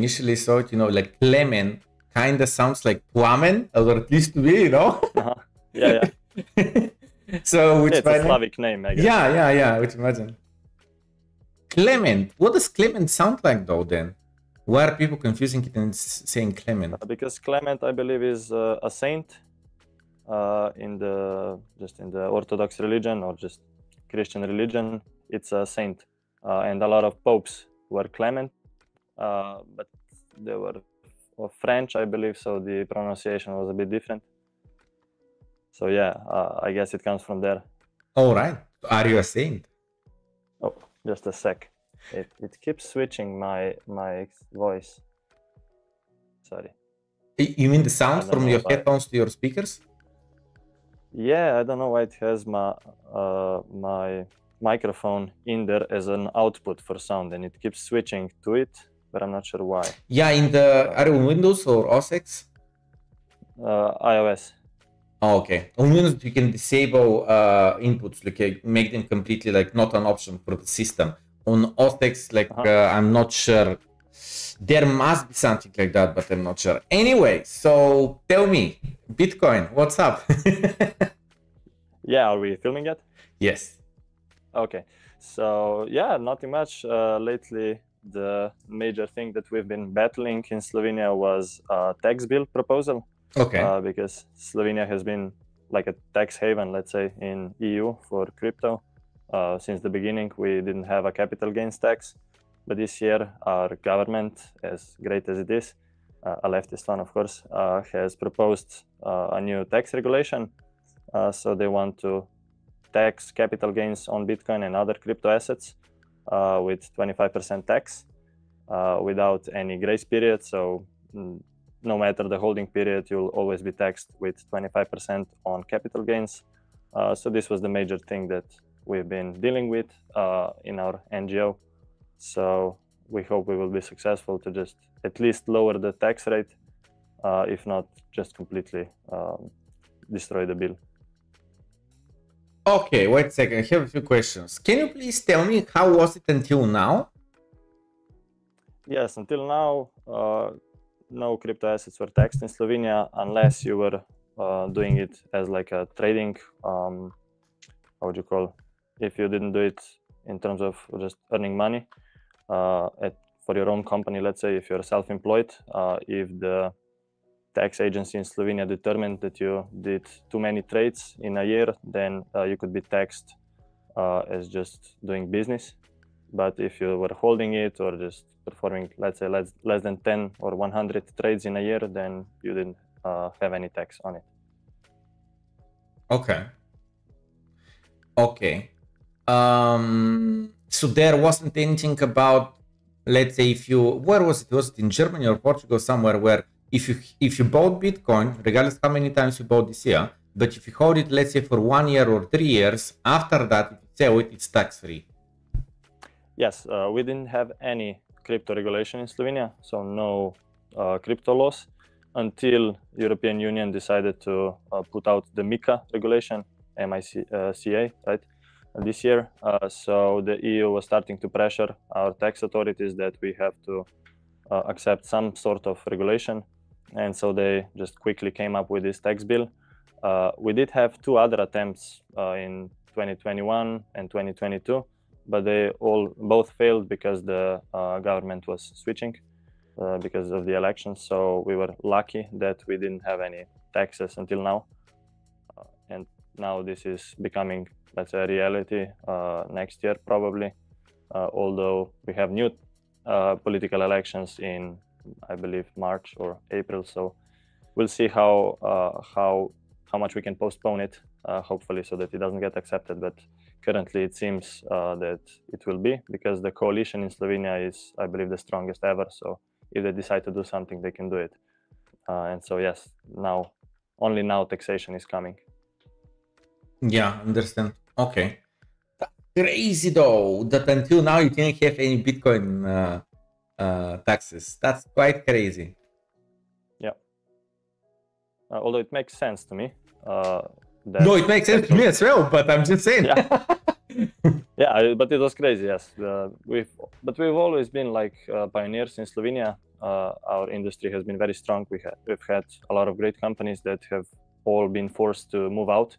initially thought, you know, like Klemen kind of sounds like Plamen, or at least to me, you know. Yeah. So which it's a Slavic name, I guess. Yeah. Which imagine. Clement. What does Clement sound like though? Then why are people confusing it and saying Clement? Because Clement, I believe, is a saint in the Orthodox religion or just Christian religion. It's a saint, and a lot of popes were Clement, but they were French, I believe, so the pronunciation was a bit different. So yeah, I guess it comes from there. All right. Are you a saint? Oh, just a sec. It keeps switching my voice. Sorry. You mean the sound from your headphones to your speakers? Yeah, I don't know why it has my microphone in there as an output for sound, and it keeps switching to it, but I'm not sure why. Yeah, are you on Windows or OS X? iOS. Oh, okay. On Windows you can disable inputs, like make them completely like not an option for the system. On OS X, like I'm not sure. There must be something like that, but I'm not sure. Anyway, so tell me, Bitcoin, what's up? Yeah, are we filming yet? Yes. Okay, so yeah, nothing much. Lately, the major thing that we've been battling in Slovenia was a tax bill proposal. Okay. Because Slovenia has been like a tax haven, let's say, in EU for crypto. Since the beginning, we didn't have a capital gains tax. But this year, our government, as great as it is, a leftist one, of course, has proposed a new tax regulation. So they want to tax capital gains on Bitcoin and other crypto assets with 25% tax without any grace period. So no matter the holding period, you'll always be taxed with 25% on capital gains. So this was the major thing that we've been dealing with in our NGO. So we hope we will be successful to just at least lower the tax rate, if not just completely destroy the bill. Okay, wait a second. I have a few questions. Can you please tell me how was it until now? Yes, until now, no crypto assets were taxed in Slovenia unless you were doing it as like a trading, how would you call, if you didn't do it in terms of just earning money for your own company. Let's say if you're self-employed, if the tax agency in Slovenia determined that you did too many trades in a year, then you could be taxed as just doing business. But if you were holding it or just performing, let's say, less than 10 or 100 trades in a year, then you didn't have any tax on it. Okay. So there wasn't anything about, let's say, if you, where was it? Was it in Germany or Portugal, somewhere where if you bought Bitcoin, regardless how many times you bought this year, but if you hold it, let's say, for 1 year or 3 years, after that, if you sell it, it's tax-free? Yes, we didn't have any crypto regulation in Slovenia, so no crypto laws until European Union decided to put out the MiCA regulation, MiCA, right, this year. So the EU was starting to pressure our tax authorities that we have to accept some sort of regulation, and so they just quickly came up with this tax bill. We did have 2 other attempts in 2021 and 2022, but they both failed because the government was switching because of the elections. So we were lucky that we didn't have any taxes until now, and now this is becoming, let's say, a reality next year probably, although we have new political elections in, I believe, March or April. So we'll see how much we can postpone it, hopefully, so that it doesn't get accepted. But currently it seems that it will be, because the coalition in Slovenia is, I believe, the strongest ever. So if they decide to do something, they can do it. And so yes, only now taxation is coming. Yeah, understand. Okay. That's crazy though, that until now you didn't have any Bitcoin taxes. That's quite crazy. Yeah. Although it makes sense to me. No, it makes sense to me as well, but I'm just saying. Yeah, yeah, but it was crazy, yes. We've always been like pioneers in Slovenia our industry has been very strong. We've had a lot of great companies that have all been forced to move out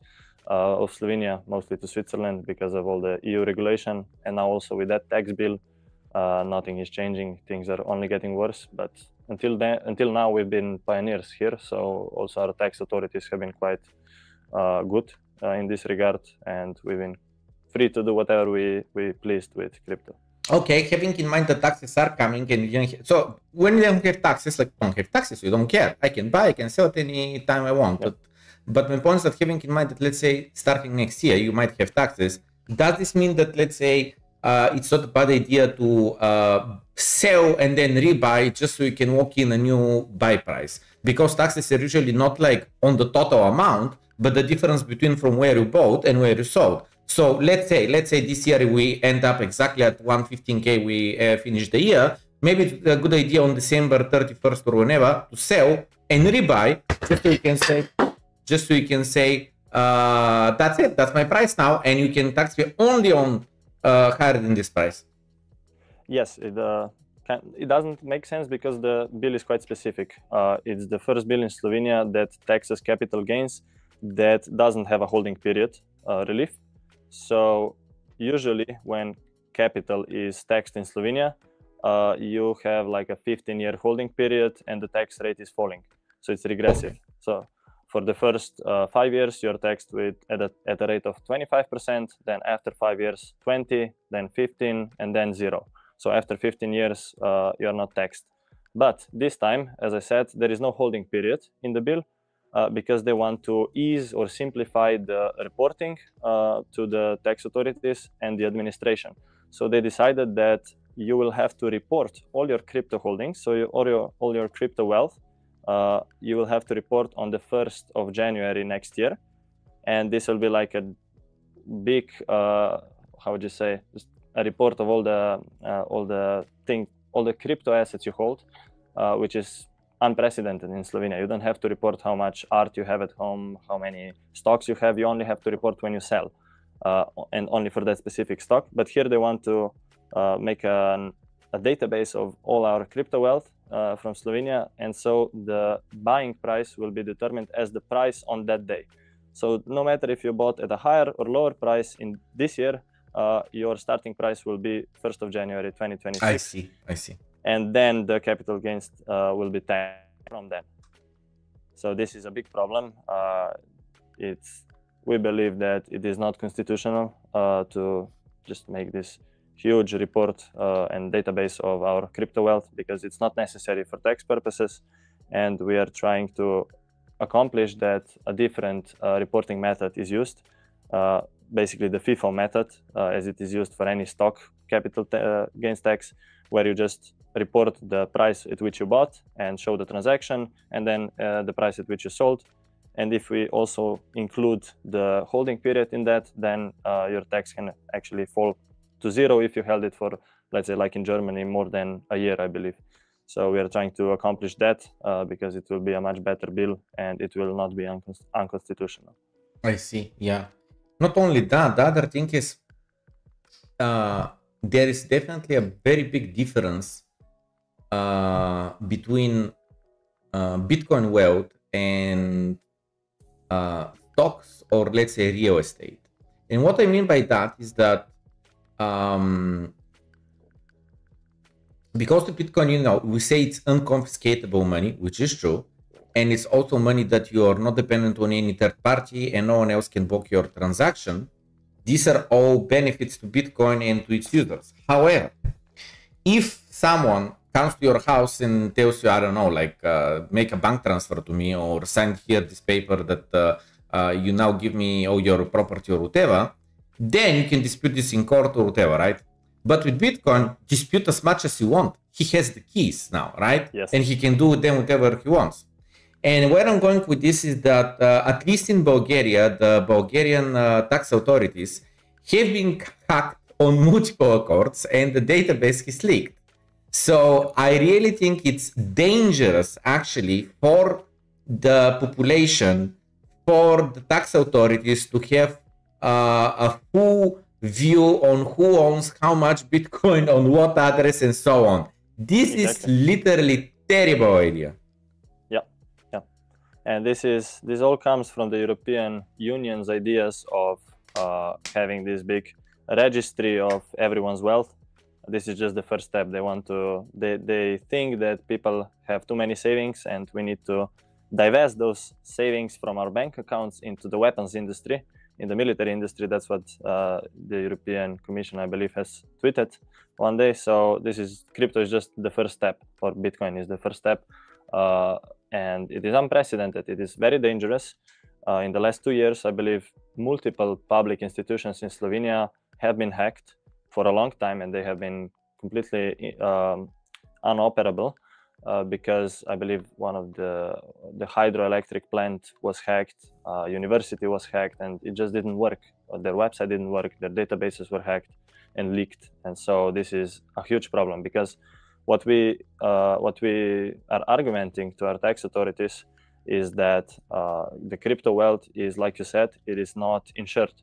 of Slovenia, mostly to Switzerland because of all the EU regulation. And now also with that tax bill, nothing is changing. Things are only getting worse. But until now, we've been pioneers here. So also our tax authorities have been quite good in this regard. And we've been free to do whatever we pleased with crypto. Okay, having in mind the taxes are coming, and so when you don't have taxes, like don't have taxes, you don't care. I can buy, I can sell it any time I want. Yep. But my point is that having in mind that, let's say, starting next year, you might have taxes. Does this mean that, let's say, it's not a bad idea to sell and then rebuy just so you can walk in a new buy price? Because taxes are usually not like on the total amount, but the difference between from where you bought and where you sold. So let's say this year we end up exactly at 115K we finish the year. Maybe it's a good idea on December 31st or whenever to sell and rebuy just so you can say that's it, that's my price now, and you can tax me only on higher than this price. Yes, it doesn't make sense because the bill is quite specific. It's the first bill in Slovenia that taxes capital gains that doesn't have a holding period relief. So usually when capital is taxed in Slovenia, you have like a 15-year holding period and the tax rate is falling. So it's regressive. So for the first 5 years, you're taxed at a rate of 25%, then after 5 years, 20, then 15, and then 0. So after 15 years, you're not taxed. But this time, as I said, there is no holding period in the bill because they want to ease or simplify the reporting to the tax authorities and the administration. So they decided that you will have to report all your crypto holdings, so all your crypto wealth, you will have to report on the 1st of January next year. And this will be like a big, how would you say, a report of all the crypto assets you hold, which is unprecedented in Slovenia. You don't have to report how much art you have at home, how many stocks you have. You only have to report when you sell, and only for that specific stock. But here they want to make a database of all our crypto wealth from Slovenia, and so the buying price will be determined as the price on that day. So no matter if you bought at a higher or lower price in this year, your starting price will be 1st of January 2026. I see. And then the capital gains will be taxed from then. So this is a big problem. We believe that it is not constitutional to just make this huge report and database of our crypto wealth because it's not necessary for tax purposes. And we are trying to accomplish that a different reporting method is used. Basically the FIFO method, as it is used for any stock capital gains tax, where you just report the price at which you bought and show the transaction, and then the price at which you sold. And if we also include the holding period in that, then your tax can actually fall to 0 if you held it for, let's say, like in Germany, more than a year, I believe. So we are trying to accomplish that because it will be a much better bill and it will not be unconstitutional. I see, yeah. Not only that, the other thing is there is definitely a very big difference between Bitcoin wealth and stocks, or let's say real estate. And what I mean by that is that because the Bitcoin, we say it's unconfiscatable money, which is true, and it's also money that you are not dependent on any third party and no one else can block your transaction. These are all benefits to Bitcoin and to its users. However, if someone comes to your house and tells you, I don't know, like make a bank transfer to me or sign here this paper that you now give me all your property or whatever, then you can dispute this in court or whatever, right? But with Bitcoin, dispute as much as you want. He has the keys now, right? Yes. And he can do with them whatever he wants. And where I'm going with this is that at least in Bulgaria, the Bulgarian tax authorities have been hacked on multiple accounts and the database is leaked. So I really think it's dangerous actually for the population, for the tax authorities to have a full view on who owns how much Bitcoin on what address and so on. This is literally terrible idea. And this all comes from the European Union's ideas of having this big registry of everyone's wealth. This is just the first step. They think that people have too many savings and we need to divest those savings from our bank accounts into the weapons industry, in the military industry. That's what the European Commission, I believe, has tweeted one day. So crypto is just the first step, or Bitcoin is the first step. And it is unprecedented. It is very dangerous. In the last 2 years, I believe multiple public institutions in Slovenia have been hacked for a long time, and they have been completely unoperable because I believe one of the hydroelectric plant was hacked, university was hacked, and it just didn't work. Their website didn't work, their databases were hacked and leaked. And so this is a huge problem, because what we are arguing to our tax authorities is that the crypto wealth is, like you said, it is not insured.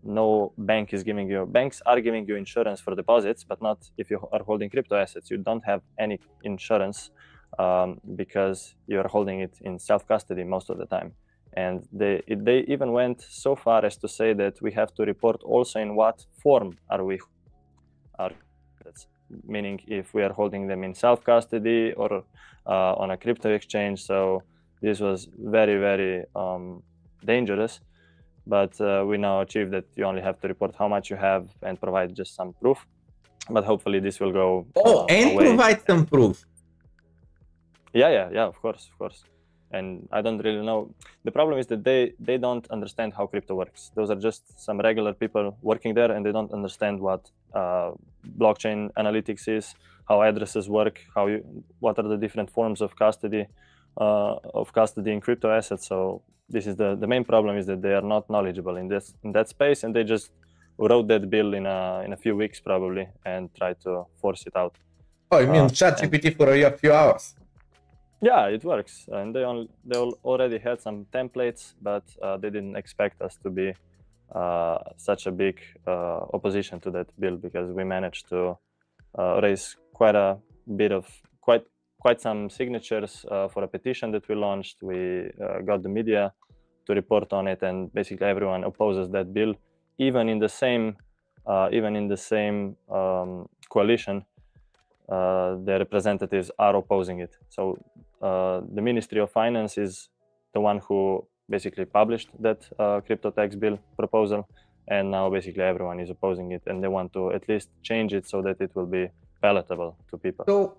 No bank is giving you, banks are giving you insurance for deposits, but not if you are holding crypto assets. You don't have any insurance because you are holding it in self-custody most of the time. And they even went so far as to say that we have to report also in what form are we, meaning if we are holding them in self-custody or on a crypto exchange. So this was very, very dangerous. But we now achieved that you only have to report how much you have and provide just some proof. But hopefully this will go and away. Provide some proof. Yeah, of course. And I don't really know. The problem is that they don't understand how crypto works. Those are just some regular people working there, and they don't understand what blockchain analytics is, how addresses work, what are the different forms of custody in crypto assets. So this is the main problem, is that they are not knowledgeable in that space, and they just wrote that bill in a few weeks probably and tried to force it out. Oh, you mean ChatGPT for a few hours? Yeah, it works, and they already had some templates, but they didn't expect us to be such a big opposition to that bill, because we managed to raise quite some signatures for a petition that we launched. We got the media to report on it, and basically everyone opposes that bill, even in the same coalition. The representatives are opposing it. So the Ministry of Finance is the one who basically published that crypto tax bill proposal, and now basically everyone is opposing it, and they want to at least change it so that it will be palatable to people. So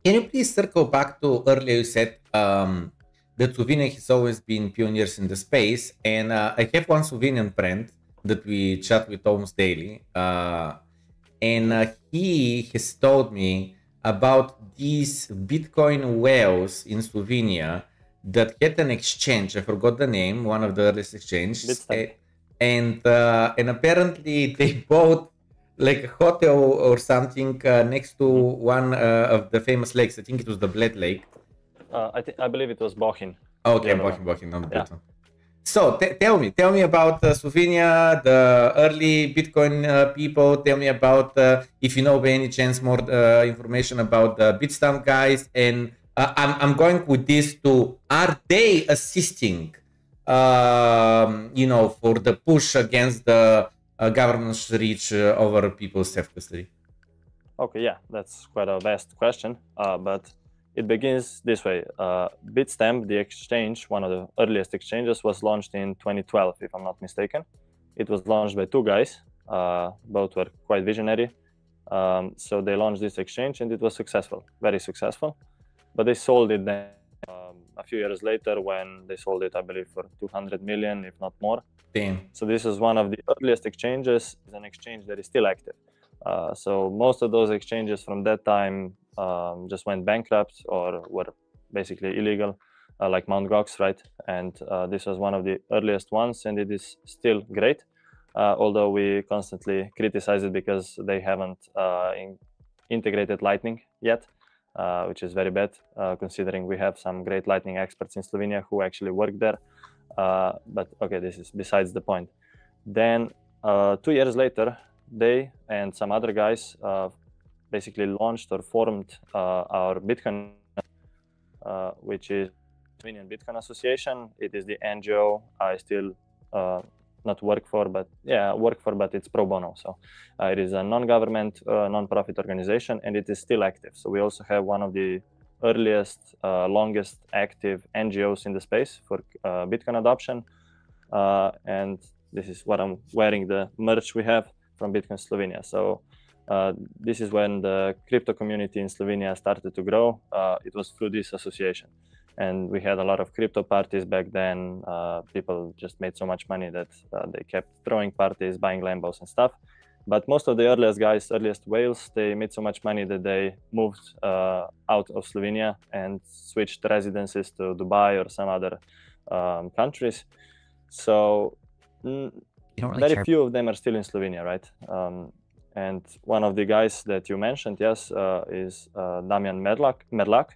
can you please circle back to earlier you said that Slovenia has always been pioneers in the space, and I have one Slovenian friend that we chat with almost daily, and he has told me about these Bitcoin whales in Slovenia that had an exchange. I forgot the name, one of the earliest exchanges, and apparently they bought like a hotel or something next to one of the famous lakes. I think it was the Bled Lake. I believe it was Bohin. Okay, Bohin, not the one. So tell me about Slovenia, the early Bitcoin people. Tell me about, if you know by any chance, more information about the Bitstamp guys. And I'm going with this to, are they assisting, for the push against the government's reach over people's self-custody? Okay, yeah, that's quite a vast question, but it begins this way. Bitstamp, the exchange, one of the earliest exchanges, was launched in 2012, if I'm not mistaken. It was launched by two guys. Both were quite visionary. So they launched this exchange, and it was successful, very successful. But they sold it then a few years later, when they sold it, I believe, for 200 million, if not more. Damn. So this is one of the earliest exchanges. It's an exchange that is still active. So most of those exchanges from that time just went bankrupt or were basically illegal, like Mt. Gox, right? And this was one of the earliest ones, and it is still great, although we constantly criticize it because they haven't integrated Lightning yet, which is very bad, considering we have some great Lightning experts in Slovenia who actually work there. But okay, this is besides the point. Then 2 years later, they and some other guys basically launched or formed our Bitcoin, which is Slovenian Bitcoin Association. It is the NGO I still not work for, but it's pro bono. So it is a non-government, non-profit organization, and it is still active. So we also have one of the earliest, longest active NGOs in the space for Bitcoin adoption. And this is what I'm wearing, the merch we have from Bitcoin Slovenia. So this is when the crypto community in Slovenia started to grow. It was through this association. And we had a lot of crypto parties back then. People just made so much money that they kept throwing parties, buying Lambos and stuff. But most of the earliest whales, they made so much money that they moved out of Slovenia and switched residences to Dubai or some other countries. So very few of them are still in Slovenia, right? And one of the guys that you mentioned, yes, is Damian Merlak.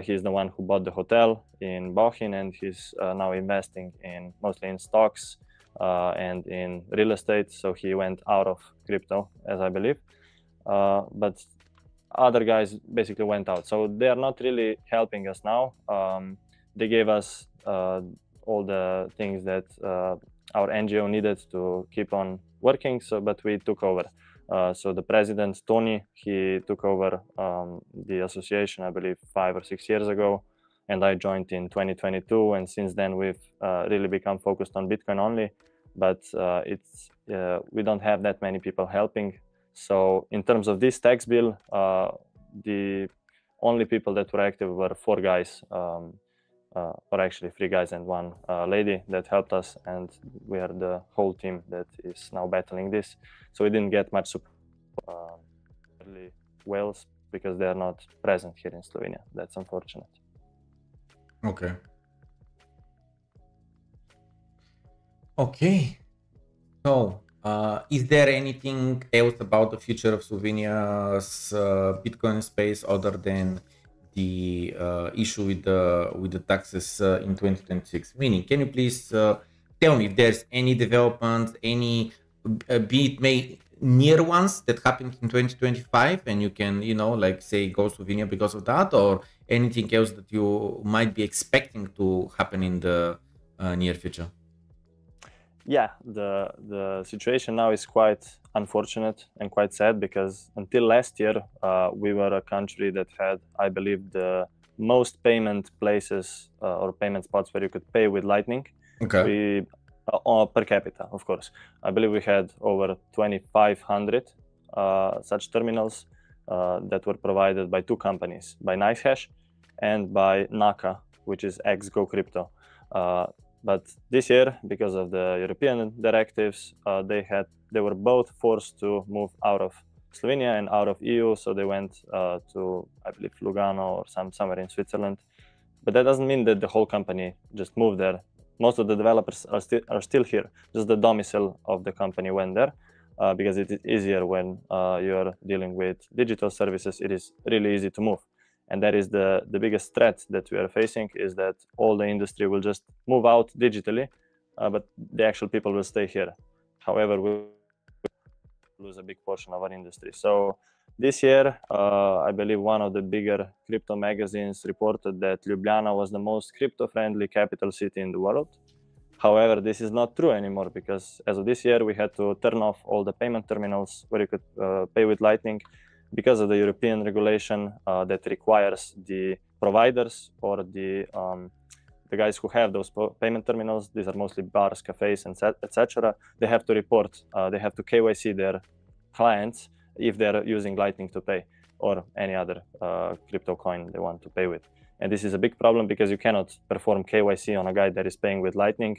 He's the one who bought the hotel in Bohin, and he's now investing mostly in stocks and in real estate. So he went out of crypto, as I believe. But other guys basically went out. So they are not really helping us now. They gave us all the things that our NGO needed to keep on working. But we took over. So the president, Tony, he took over the association, I believe, 5 or 6 years ago, and I joined in 2022. And since then, we've really become focused on Bitcoin only. But we don't have that many people helping. So in terms of this tax bill, the only people that were active were 4 guys, or actually 3 guys and 1 lady that helped us, and we are the whole team that is now battling this. So we didn't get much support early whales because they are not present here in Slovenia. That's unfortunate. Okay. Okay. So is there anything else about the future of Slovenia's Bitcoin space other than the issue with the taxes in 2026? Meaning, can you please tell me if there's any developments, any be it near ones that happened in 2025, and you can, like say, go Slovenia because of that, or anything else that you might be expecting to happen in the near future? Yeah, the situation now is quite unfortunate and quite sad, because until last year we were a country that had, I believe, the most payment places or payment spots where you could pay with Lightning. Okay. Per capita, of course. I believe we had over 2,500 such terminals that were provided by 2 companies, by NiceHash and by Naka, which is ex-Go Crypto. But this year, because of the European directives, they were both forced to move out of Slovenia and out of EU. So they went to, I believe, Lugano or somewhere in Switzerland. But that doesn't mean that the whole company just moved there. Most of the developers are still here. Just the domicile of the company went there, because it is easier when you are dealing with digital services. It is really easy to move. And that is the biggest threat that we are facing, is that all the industry will just move out digitally, but the actual people will stay here. However, we lose a big portion of our industry. So this year, I believe one of the bigger crypto magazines reported that Ljubljana was the most crypto-friendly capital city in the world. However, this is not true anymore, because as of this year, we had to turn off all the payment terminals where you could pay with Lightning, because of the European regulation that requires the providers or the guys who have those payment terminals, these are mostly bars, cafes, and etc. They have to report, they have to KYC their clients if they're using Lightning to pay, or any other crypto coin they want to pay with. And this is a big problem, because you cannot perform KYC on a guy that is paying with Lightning.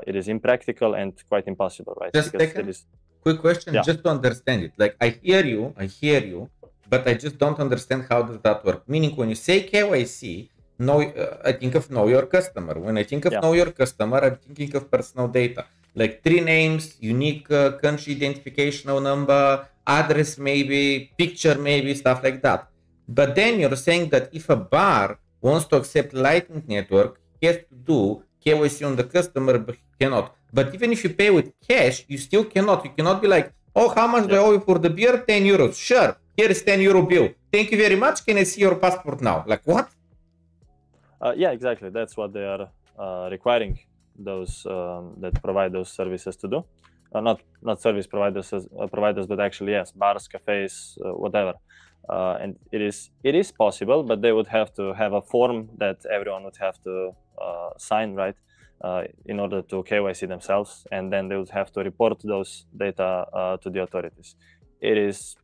It is impractical and quite impossible, right? Just a second. Quick question, just to understand it. Like, I hear you, but I just don't understand how does that work. Meaning, when you say KYC, I think of know your customer. When I think of know your customer, I'm thinking of personal data, like 3 names, unique country identificational number, address maybe, picture maybe, stuff like that. But then you're saying that if a bar wants to accept Lightning Network, he has to do KYC on the customer, but he cannot. But even if you pay with cash, you still cannot. You cannot be like, oh, how much do I owe you for the beer? 10 euros. Sure. here is 10 euro bill. Thank you very much. Can I see your passport now? Like what? Yeah, exactly. That's what they are requiring those that provide those services to do. Not service providers, but actually yes, bars, cafes, whatever. And it is possible, but they would have to have a form that everyone would have to sign, right, in order to KYC themselves, and then they would have to report those data to the authorities. It is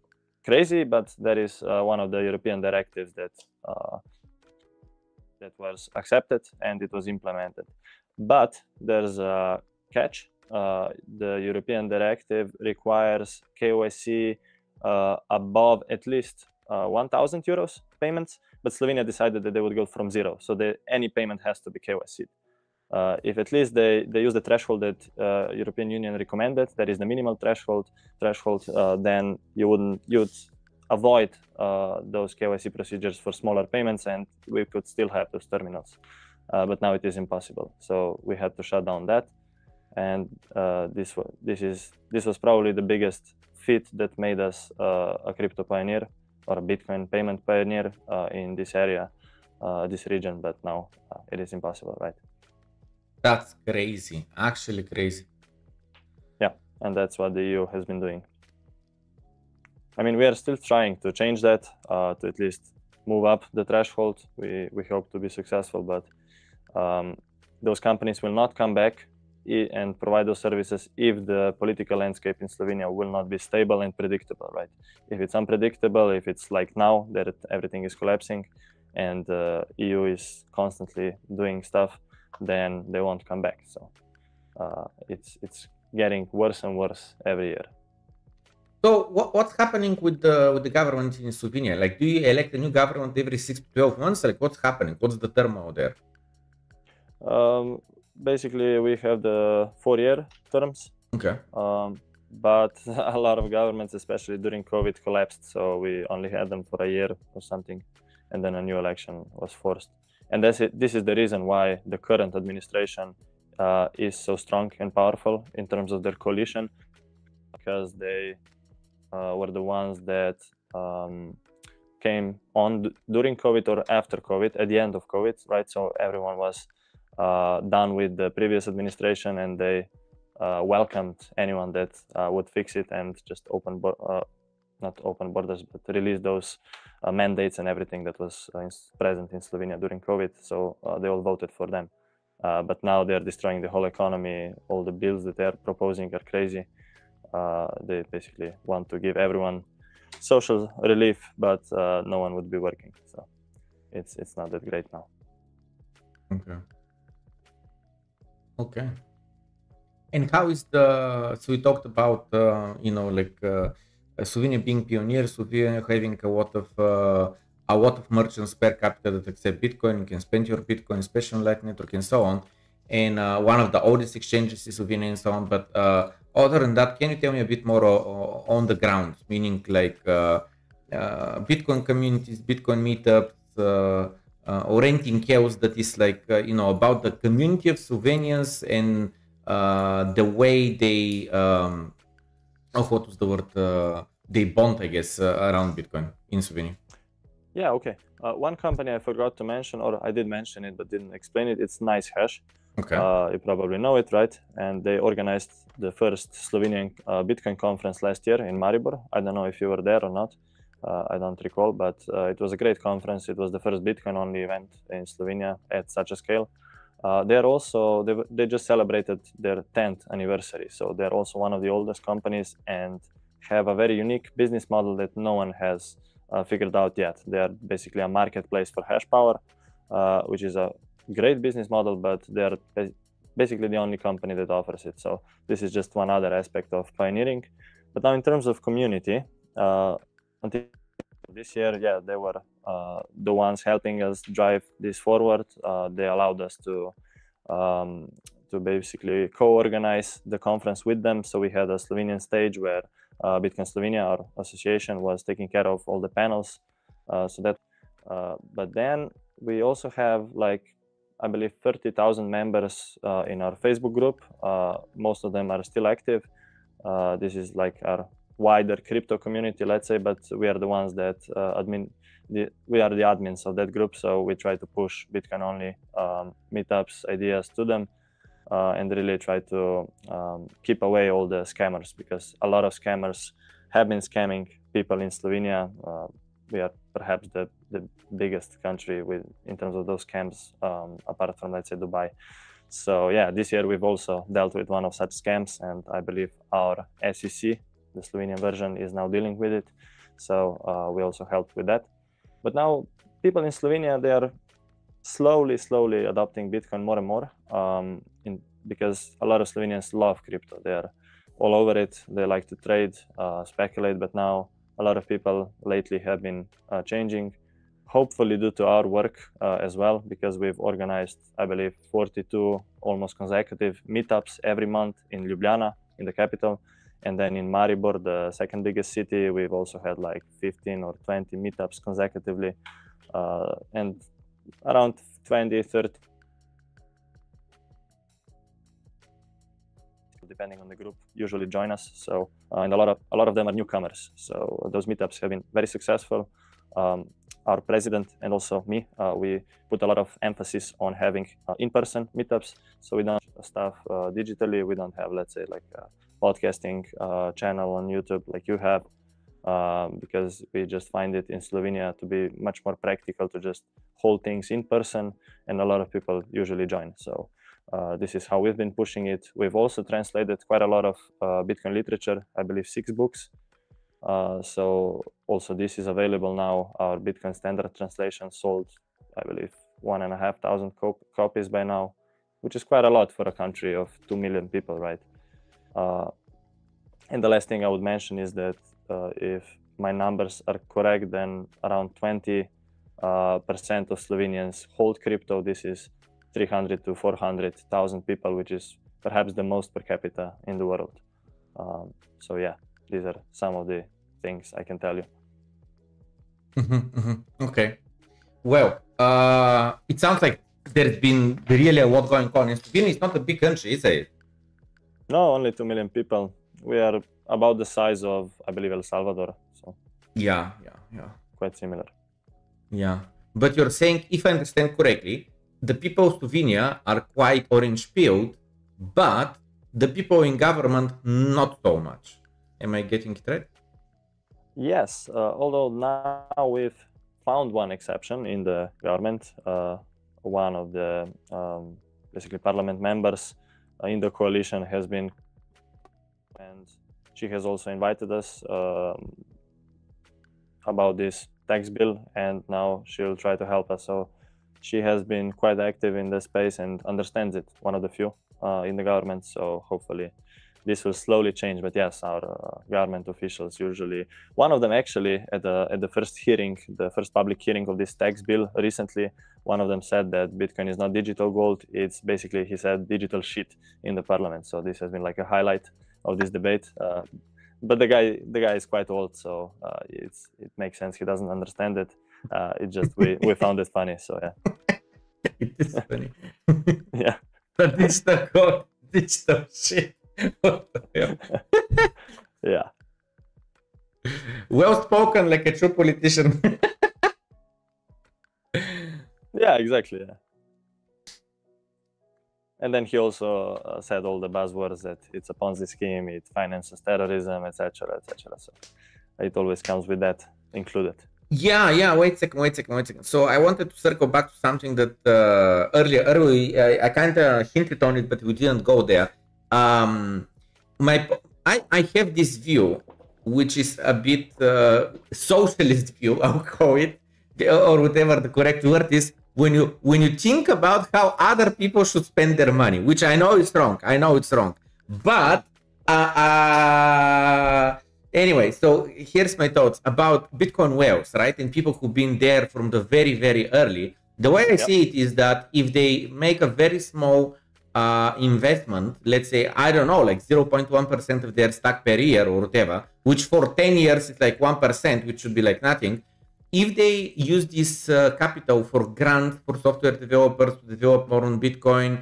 crazy, but that is one of the European directives that was accepted and it was implemented. But there's a catch. The European directive requires KYC above at least 1,000 euros payments, but Slovenia decided that they would go from zero, so any payment has to be KYC. If at least they use the threshold that European Union recommended, that is the minimal threshold, then you'd avoid those KYC procedures for smaller payments, and we could still have those terminals. But now it is impossible, so we had to shut down that. And this was probably the biggest feat that made us a crypto pioneer or a Bitcoin payment pioneer in this area, this region. But now it is impossible, right? That's crazy, actually crazy. Yeah, and that's what the EU has been doing. I mean, we are still trying to change that, to at least move up the threshold. We hope to be successful, but those companies will not come back and provide those services if the political landscape in Slovenia will not be stable and predictable, right? If it's unpredictable, if it's like now that everything is collapsing and the EU is constantly doing stuff, then they won't come back. So it's getting worse and worse every year. So what's happening with the government in Slovenia? Like, do you elect a new government every 6 to 12 months? Like, what's happening? What's the turmoil there? Basically, we have the 4-year terms. Okay. But a lot of governments, especially during COVID, collapsed. So we only had them for a year or something, and then a new election was forced. And this is the reason why the current administration is so strong and powerful in terms of their coalition, because they were the ones that came on during COVID or after COVID, at the end of COVID, right? So everyone was done with the previous administration, and they welcomed anyone that would fix it and just not open borders, but release those mandates and everything that was present in Slovenia during COVID. So they all voted for them. But now they're destroying the whole economy. All the bills that they're proposing are crazy. They basically want to give everyone social relief, but no one would be working. So it's not that great now. Okay. And how is so we talked about, Slovenia being pioneer, Slovenia having a lot of merchants per capita that accept Bitcoin. You can spend your Bitcoin, especially on Lightning Network and so on. And one of the oldest exchanges is Slovenia and so on. But other than that, can you tell me a bit more on the ground, meaning like Bitcoin communities, Bitcoin meetups, or anything else that is like, about the community of Slovenians and the way they, what was the word? They bond, I guess, around Bitcoin in Slovenia. Yeah, okay. One company I forgot to mention, or I did mention it but didn't explain it, it's NiceHash. Okay. You probably know it, right? And they organized the first Slovenian Bitcoin conference last year in Maribor. I don't know if you were there or not. I don't recall, but it was a great conference. It was the first Bitcoin-only event in Slovenia at such a scale. They just celebrated their 10th anniversary. So they're also one of the oldest companies and have a very unique business model that no one has figured out yet. They are basically a marketplace for hash power, which is a great business model, but they're basically the only company that offers it. So this is just one other aspect of pioneering. But now in terms of community, until this year, yeah, they were the ones helping us drive this forward. They allowed us to basically co-organize the conference with them. So we had a Slovenian stage where Bitcoin Slovenia, our association, was taking care of all the panels. But then we also have, like, I believe 30,000 members in our Facebook group. Most of them are still active. This is like our wider crypto community, let's say, but we are the ones that we are the admins of that group, so we try to push Bitcoin only meetups, ideas to them, and really try to keep away all the scammers, because a lot of scammers have been scamming people in Slovenia. We are perhaps the biggest country in terms of those scams, apart from, let's say, Dubai. So yeah, this year we've also dealt with one of such scams, and I believe our SEC, the Slovenian version, is now dealing with it. So we also helped with that. But now people in Slovenia, they are slowly adopting Bitcoin more and more, because a lot of Slovenians love crypto. They are all over it. They like to trade, speculate, but now a lot of people lately have been changing, hopefully due to our work as well, because we've organized, I believe, 42 almost consecutive meetups every month in Ljubljana, in the capital. And then in Maribor, the second biggest city, we've also had like 15 or 20 meetups consecutively. And around 20, 30, depending on the group, usually join us. So and a lot of them are newcomers. So those meetups have been very successful. Our president and also me, we put a lot of emphasis on having in-person meetups. So we don't stuff digitally. We don't have, let's say, like a podcasting channel on YouTube like you have, because we just find it in Slovenia to be much more practical to just hold things in person, and a lot of people usually join. So this is how we've been pushing it. We've also translated quite a lot of Bitcoin literature, I believe 6 books. So also this is available now. Our Bitcoin standard translation sold, I believe, 1,500 copies by now, which is quite a lot for a country of 2 million people, right? And the last thing I would mention is that if my numbers are correct, then around 20% of Slovenians hold crypto. This is 300 to 400,000 people, which is perhaps the most per capita in the world. So yeah, these are some of the things I can tell you. Okay. Well, it sounds like there's been really a lot going on. And Slovenia is not a big country, is it? No, only 2 million people. We are about the size of, I believe, El Salvador. So yeah. Quite similar. Yeah. But you're saying, if I understand correctly, the people of Slovenia are quite orange-pilled, but the people in government, not so much. Am I getting it right? Yes, although now we've found one exception in the government. One of the basically parliament members in the coalition has been, and she has also invited us about this tax bill, and now she'll try to help us. So she has been quite active in the space and understands it, one of the few in the government. So hopefully this will slowly change. But yes, our government officials usually, one of them actually at the first hearing, the first public hearing of this tax bill recently, one of them said that Bitcoin is not digital gold. It's basically, he said, digital shit in the parliament. So this has been like a highlight of this debate. But the guy is quite old, so it makes sense. He doesn't understand it. It just we found it funny. So yeah, it is funny. Yeah, the digital gold, digital shit. Yeah. Well spoken, like a true politician. Yeah, exactly. Yeah. And then he also said all the buzzwords that it's a Ponzi scheme, it finances terrorism, etc., etc. So it always comes with that included. Yeah. Wait a second. So I wanted to circle back to something that earlier I kind of hinted on it, but we didn't go there. I have this view, which is a bit socialist view, I'll call it, or whatever the correct word is. When you think about how other people should spend their money, which I know is wrong. But anyway, so here's my thoughts about Bitcoin whales, right? And people who've been there from the very, very early. The way I see it is that if they make a very small investment, let's say, I don't know, like 0.1% of their stock per year or whatever, which for 10 years is like 1%, which should be like nothing. If they use this capital for grants for software developers to develop more on Bitcoin,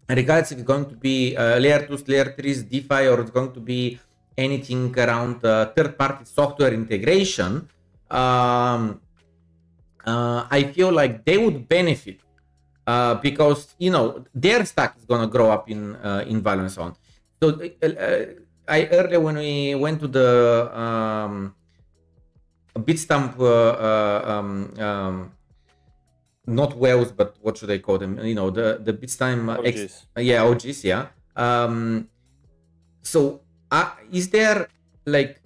regardless if it's going to be layer 2s, layer 3s, DeFi, or it's going to be anything around third-party software integration, I feel like they would benefit because their stack is gonna grow up in value and so on. So I earlier when we went to the Bitstamp, not whales, but what should I call them? The Bitstamp OGs. OGs, yeah. So is there like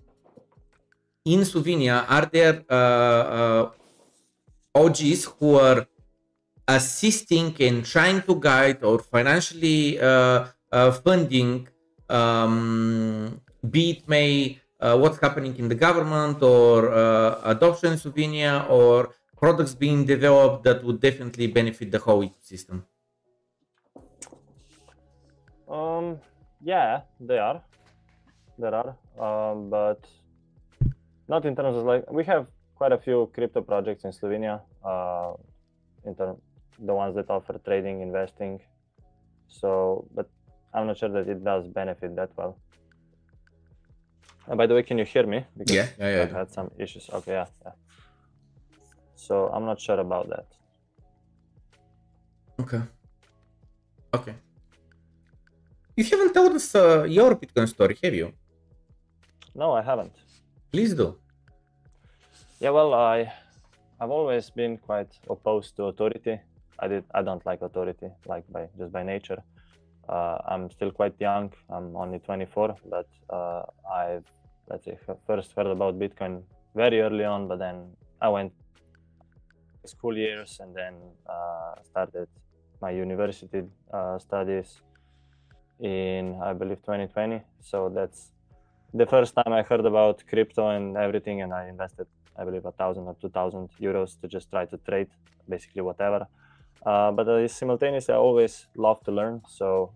in Slovenia, are there OGs who are assisting and trying to guide or financially funding, be it what's happening in the government or adoption in Slovenia or products being developed that would definitely benefit the whole ecosystem? Yeah, there are, but not in terms of we have quite a few crypto projects in Slovenia, the ones that offer trading, investing. So, but I'm not sure that it does benefit that well. By the way, can you hear me? Because yeah. I've had some issues. Okay, yeah. So I'm not sure about that. Okay. You haven't told us your Bitcoin story, have you? No, I haven't. Please do. Yeah, well, I've always been quite opposed to authority. I don't like authority, just by nature. I'm still quite young. I'm only 24, but I've first heard about Bitcoin very early on. But then I went school years and then started my university studies in, I believe, 2020. So that's the first time I heard about crypto and everything, and I invested, I believe, 1,000 or 2,000 euros to just try to trade basically whatever. But simultaneously, I always love to learn. So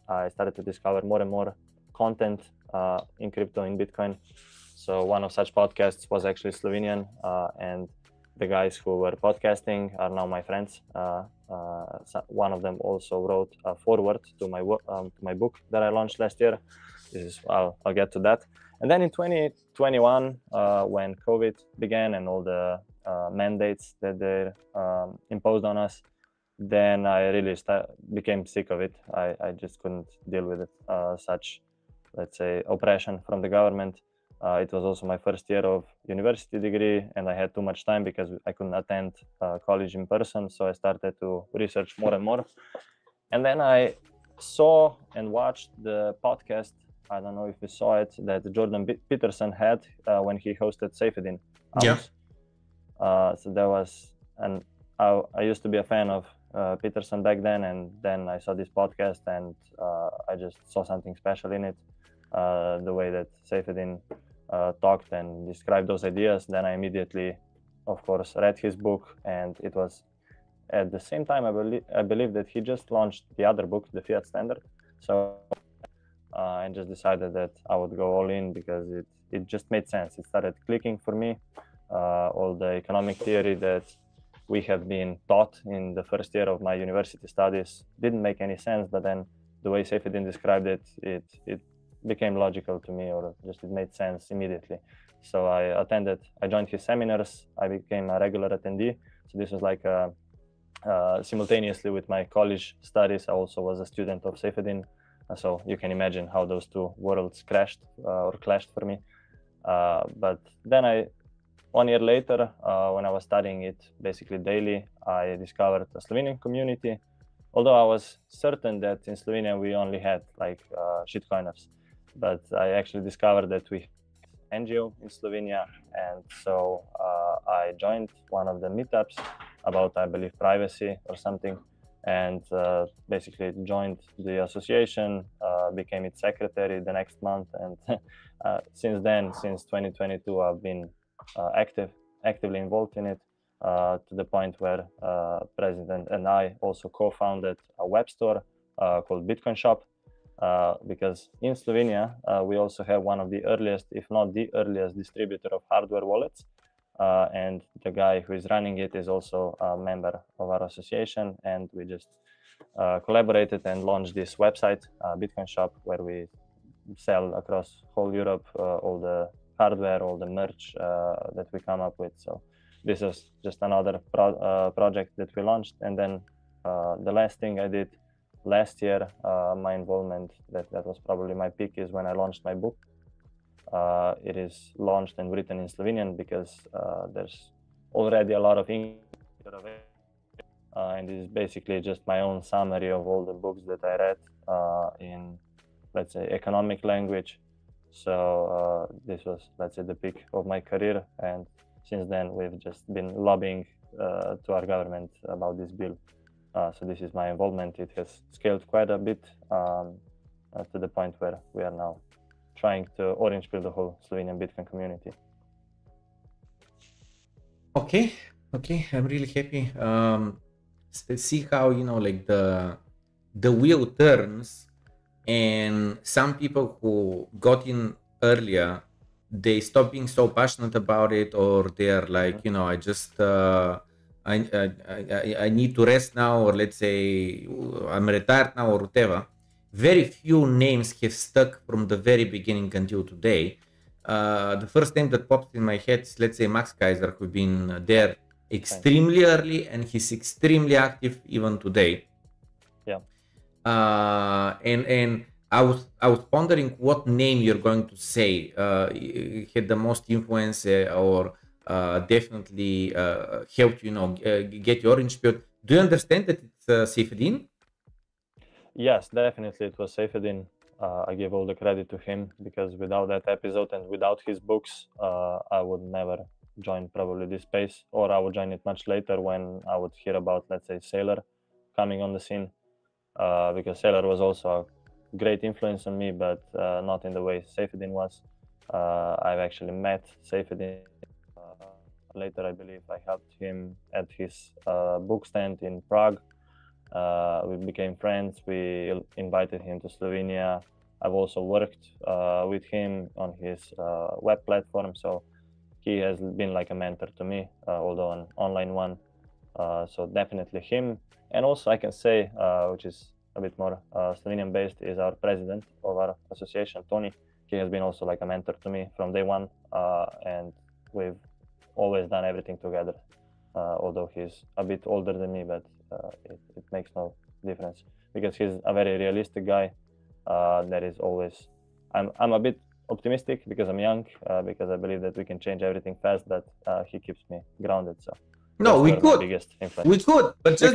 I started to discover more and more content in crypto, in Bitcoin. So one of such podcasts was actually Slovenian, and the guys who were podcasting are now my friends. One of them also wrote a foreword to my book that I launched last year. I'll get to that. And then in 2021, when COVID began and all the mandates that they imposed on us, then I really became sick of it. I just couldn't deal with it, such, let's say, oppression from the government. It was also my first year of university degree, and I had too much time because I couldn't attend college in person. So I started to research more and more. And then I saw and watched the podcast, I don't know if you saw it, that Jordan Peterson had when he hosted Seyfedin. Yeah. So there was, and I used to be a fan of Peterson back then, and then I saw this podcast, and I just saw something special in it, the way that Seyfedin talked and described those ideas. Then I immediately, of course, read his book, and it was at the same time I believe that he just launched the other book, the Fiat Standard. So and just decided that I would go all in because it just made sense. It started clicking for me. All the economic theory that we have been taught in the first year of my university studies didn't make any sense, but then the way Seyfedin described it became logical to me, or just it made sense immediately. So I joined his seminars, I became a regular attendee. So this was like simultaneously with my college studies, I also was a student of Seyfedin. So you can imagine how those two worlds clashed for me. But then 1 year later, when I was studying it basically daily, I discovered a Slovenian community. Although I was certain that in Slovenia we only had shitcoiners, but I actually discovered that we had an NGO in Slovenia, and so I joined one of the meetups about, I believe, privacy or something, and basically joined the association, became its secretary the next month, and since 2022, I've been actively involved in it, to the point where President and I also co-founded a web store called Bitcoin Shop, because in Slovenia we also have one of the earliest, if not the earliest, distributor of hardware wallets, and the guy who is running it is also a member of our association, and we just collaborated and launched this website, Bitcoin Shop, where we sell across whole Europe all the hardware, all the merch that we come up with. So this is just another project that we launched. And then the last thing I did last year, my involvement, that was probably my peak, is when I launched my book. It is launched and written in Slovenian because there's already a lot of English, and it is basically just my own summary of all the books that I read in, let's say, economic language. So this was, let's say, the peak of my career, and since then we've just been lobbying to our government about this bill. So this is my involvement. It has scaled quite a bit to the point where we are now trying to orange pill the whole Slovenian Bitcoin community. Okay, I'm really happy. See how, you know, like the wheel turns, and some people who got in earlier, they stop being so passionate about it, or they're like, you know, I just I need to rest now, or let's say I'm retired now, or whatever. Very few names have stuck from the very beginning until today. The first name that pops in my head is, let's say, Max Kaiser, who's been there extremely early, and he's extremely active even today. Yeah. And I was pondering what name you're going to say had the most influence or definitely helped, you know, get your orange pill. Do you understand that it's Seyfedin? Yes, definitely it was Seyfedin. I give all the credit to him, because without that episode and without his books, I would never join probably this space, or I would join it much later when I would hear about, let's say, Sailor coming on the scene, because Sailor was also a great influence on me, but not in the way Seyfedin was. I've actually met Seyfedin later, I believe. I helped him at his book stand in Prague. We became friends. We invited him to Slovenia. I've also worked with him on his web platform, so he has been like a mentor to me, although an online one. So definitely him. And also I can say, which is a bit more Slovenian based, is our president of our association, Tony. He has been also like a mentor to me from day one, and we've always done everything together, although he's a bit older than me, but it makes no difference, because he's a very realistic guy. That is always, I'm a bit optimistic because I'm young, because I believe that we can change everything fast, but he keeps me grounded. So no, we could, but just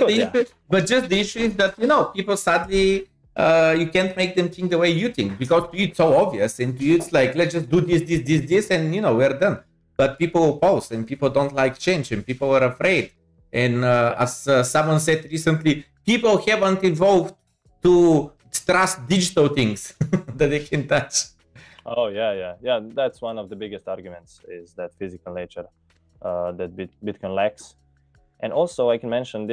the issue is that, you know, people sadly you can't make them think the way you think, because to you it's so obvious, and to you it's like, let's just do this, and you know, we're done. But people oppose, and people don't like change, and people are afraid. And as someone said recently, people haven't evolved to trust digital things that they can touch. Oh yeah. That's one of the biggest arguments, is that physical nature that Bitcoin lacks. And also I can mention,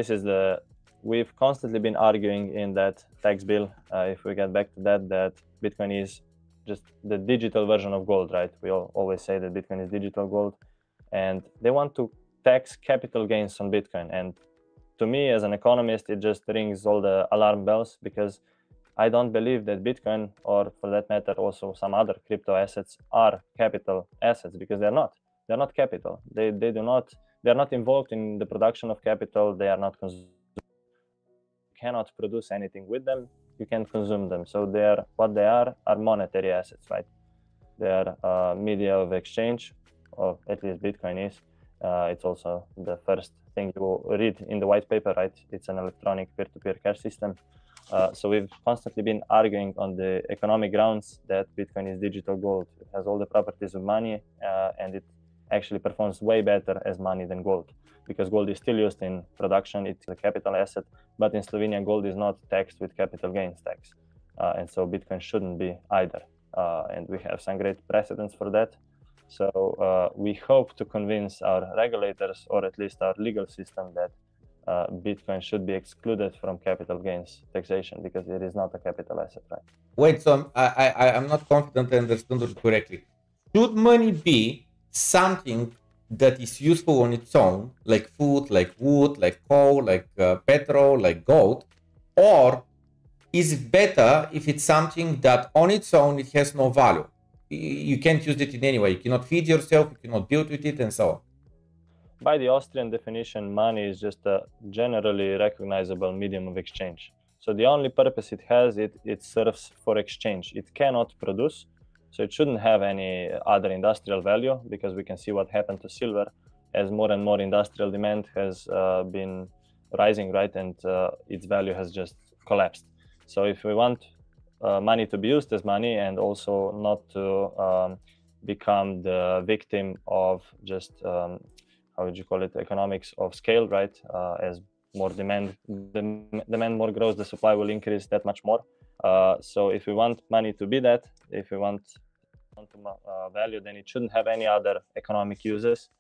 we've constantly been arguing in that tax bill, if we get back to that Bitcoin is just the digital version of gold, right? We always say that Bitcoin is digital gold, and they want to tax capital gains on Bitcoin. And to me, as an economist, it just rings all the alarm bells, because I don't believe that Bitcoin, or for that matter also some other crypto assets, are capital assets, because they're not capital. They're not involved in the production of capital. They are not consumed. You cannot produce anything with them. You can't consume them. So what they are monetary assets, right? They are media of exchange, or at least Bitcoin is. It's also the first thing you read in the white paper, right? It's an electronic peer-to-peer cash system. So we've constantly been arguing on the economic grounds that Bitcoin is digital gold. It has all the properties of money, and it actually performs way better as money than gold, because gold is still used in production. It's a capital asset, but in Slovenia, gold is not taxed with capital gains tax. And so Bitcoin shouldn't be either. And we have some great precedents for that. So we hope to convince our regulators, or at least our legal system, that Bitcoin should be excluded from capital gains taxation, because it is not a capital asset, right? Wait, so I'm not confident I understood it correctly. Should money be something that is useful on its own, like food, like wood, like coal, like petrol, like gold, or is it better if it's something that on its own it has no value? You can't use it in any way. You cannot feed yourself, you cannot build with it, and so on. By the Austrian definition, money is just a generally recognizable medium of exchange. So the only purpose it has, it serves for exchange. It cannot produce, so it shouldn't have any other industrial value, because we can see what happened to silver as more and more industrial demand has been rising, right? And its value has just collapsed. So if we want money to be used as money, and also not to become the victim of just, how would you call it, economics of scale, right? As more demand more grows, the supply will increase that much more. So if we want money to be that, if we want value, then it shouldn't have any other economic uses.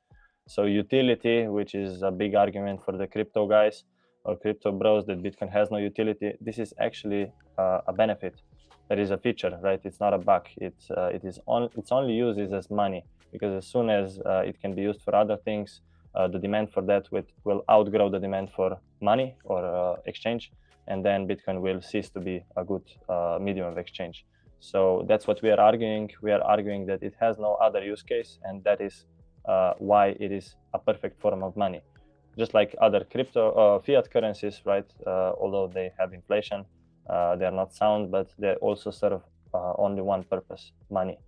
So utility, which is a big argument for the crypto guys or crypto bros, that Bitcoin has no utility, this is actually a benefit. That is a feature, right? It's not a bug. Its only use is as money, because as soon as it can be used for other things, the demand for that will outgrow the demand for money or exchange, and then Bitcoin will cease to be a good medium of exchange. So that's what we are arguing. We are arguing that it has no other use case, and that is why it is a perfect form of money. Just like other crypto fiat currencies, right? Although they have inflation, they are not sound, but they also serve only one purpose: money.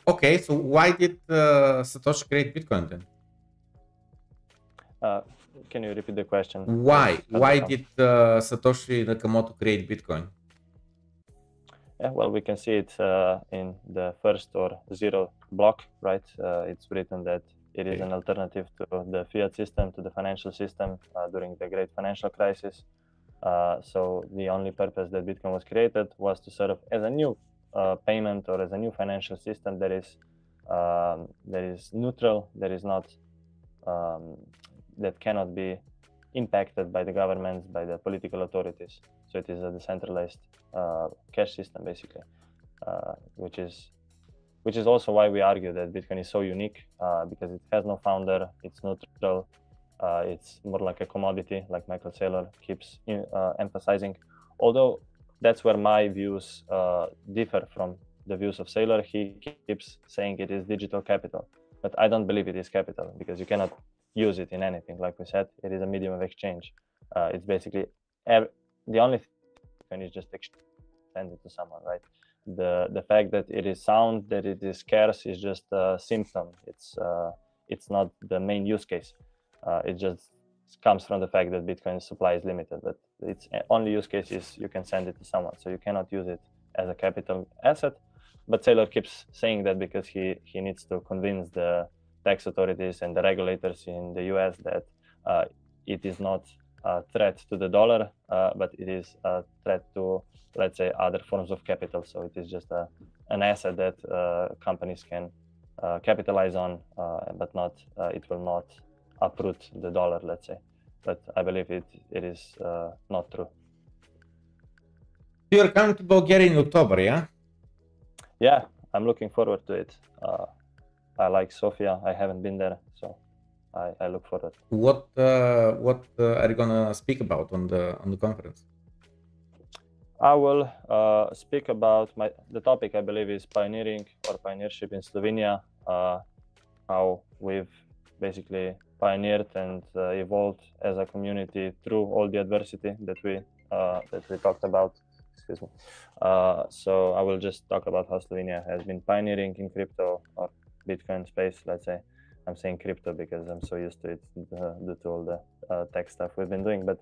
Okay, so why did Satoshi create Bitcoin then? Can you repeat the question? Why? Why did Satoshi Nakamoto create Bitcoin? Yeah, well, we can see it in the first or zero block, right? It's written that it is an alternative to the fiat system, to the financial system during the great financial crisis. So the only purpose that Bitcoin was created was to serve as a new payment, or as a new financial system that is neutral, that is not that cannot be impacted by the governments, by the political authorities. So it is a decentralized cash system, basically, which is also why we argue that Bitcoin is so unique, because it has no founder, it's neutral, it's more like a commodity, like Michael Saylor keeps emphasizing. Although that's where my views differ from the views of Saylor. He keeps saying it is digital capital, but I don't believe it is capital, because you cannot use it in anything. Like we said, it is a medium of exchange. It's basically the only thing is just extend it to someone, right? The fact that it is sound, that it is scarce, is just a symptom. It's not the main use case. It just comes from the fact that Bitcoin's supply is limited, but its only use case is you can send it to someone, so you cannot use it as a capital asset. But Saylor keeps saying that because he needs to convince the tax authorities and the regulators in the US that it is not a threat to the dollar, but it is a threat to, let's say, other forms of capital. So it is just an asset that companies can capitalize on, but not it will not uproot the dollar, let's say. But I believe it is not true. You're coming to Bulgaria in October, yeah? Yeah, I'm looking forward to it. I like Sofia. I haven't been there, so I look forward. What are you gonna speak about on the conference? I will speak about the topic. I believe is pioneering or pioneership in Slovenia. How we've basically pioneered and evolved as a community through all the adversity that we talked about. Excuse me. So I will just talk about how Slovenia has been pioneering in crypto or Bitcoin space. Let's say I'm saying crypto because I'm so used to it due to all the tech stuff we've been doing. But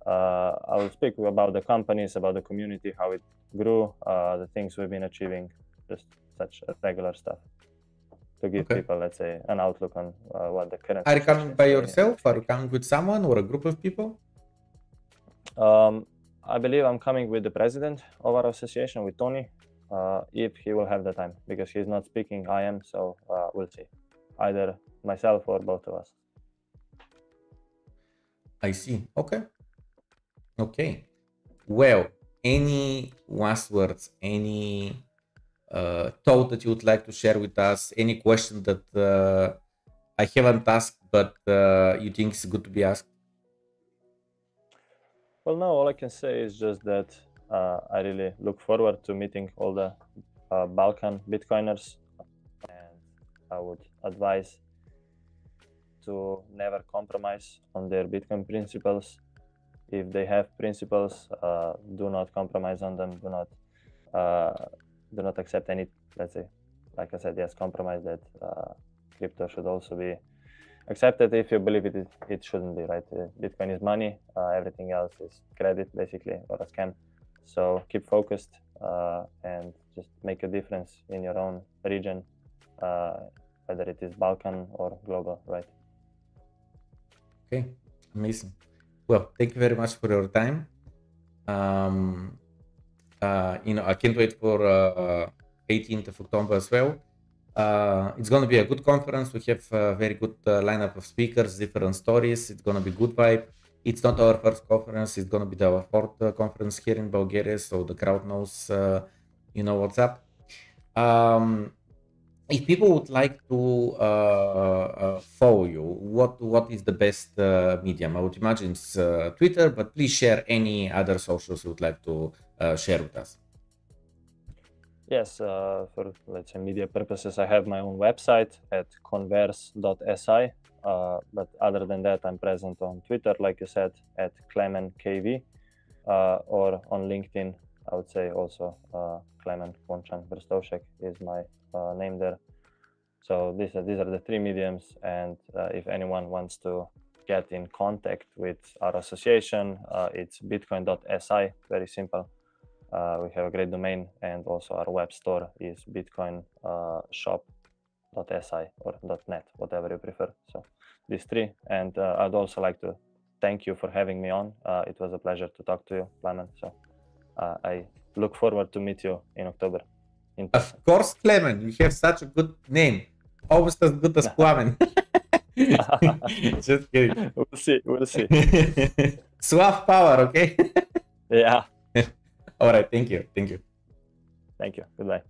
I will speak about the companies, about the community, how it grew, the things we've been achieving, just such regular stuff, to give people, let's say, an outlook on what the current. Are you coming by yourself? Are you coming with someone or a group of people? I believe I'm coming with the president of our association, with Tony, if he will have the time, because he's not speaking, I am, so we'll see. Either myself or both of us. I see. Okay. Okay. Well, any last words, any thought that you would like to share with us, any question that I haven't asked, but you think is good to be asked? Well, no, all I can say is just that I really look forward to meeting all the Balkan Bitcoiners, and I would advise to never compromise on their Bitcoin principles. If they have principles, do not compromise on them. Do not accept any, let's say, like I said, yes, compromise that crypto should also be accepted. If you believe it shouldn't be, right? Bitcoin is money, everything else is credit, basically, or a scam. So keep focused and just make a difference in your own region, whether it is Balkan or global, right? Okay, amazing. Well, thank you very much for your time. I can't wait for 18th of October as well. It's going to be a good conference. We have a very good lineup of speakers, different stories. It's going to be good vibe. It's not our first conference. It's going to be our fourth conference here in Bulgaria, so the crowd knows, what's up. If people would like to follow you, what is the best medium? I would imagine it's Twitter, but please share any other socials you would like to share with us. Yes, for, let's say, media purposes, I have my own website at converse.si, but other than that, I'm present on Twitter, like you said, at Klemen KV, or on LinkedIn, I would say also Klemen Verstovsek is my name there. So these are the three mediums, and if anyone wants to get in contact with our association, it's bitcoin.si, very simple. We have a great domain, and also our web store is bitcoinshop.si or .net, whatever you prefer. So these three, and I'd also like to thank you for having me on. It was a pleasure to talk to you, Plamen. So I look forward to meet you in October. Of course, Klemen, you have such a good name, almost as good as Plamen. Just kidding. We'll see. Swap power, okay? Yeah. All right, thank you. Thank you. Goodbye.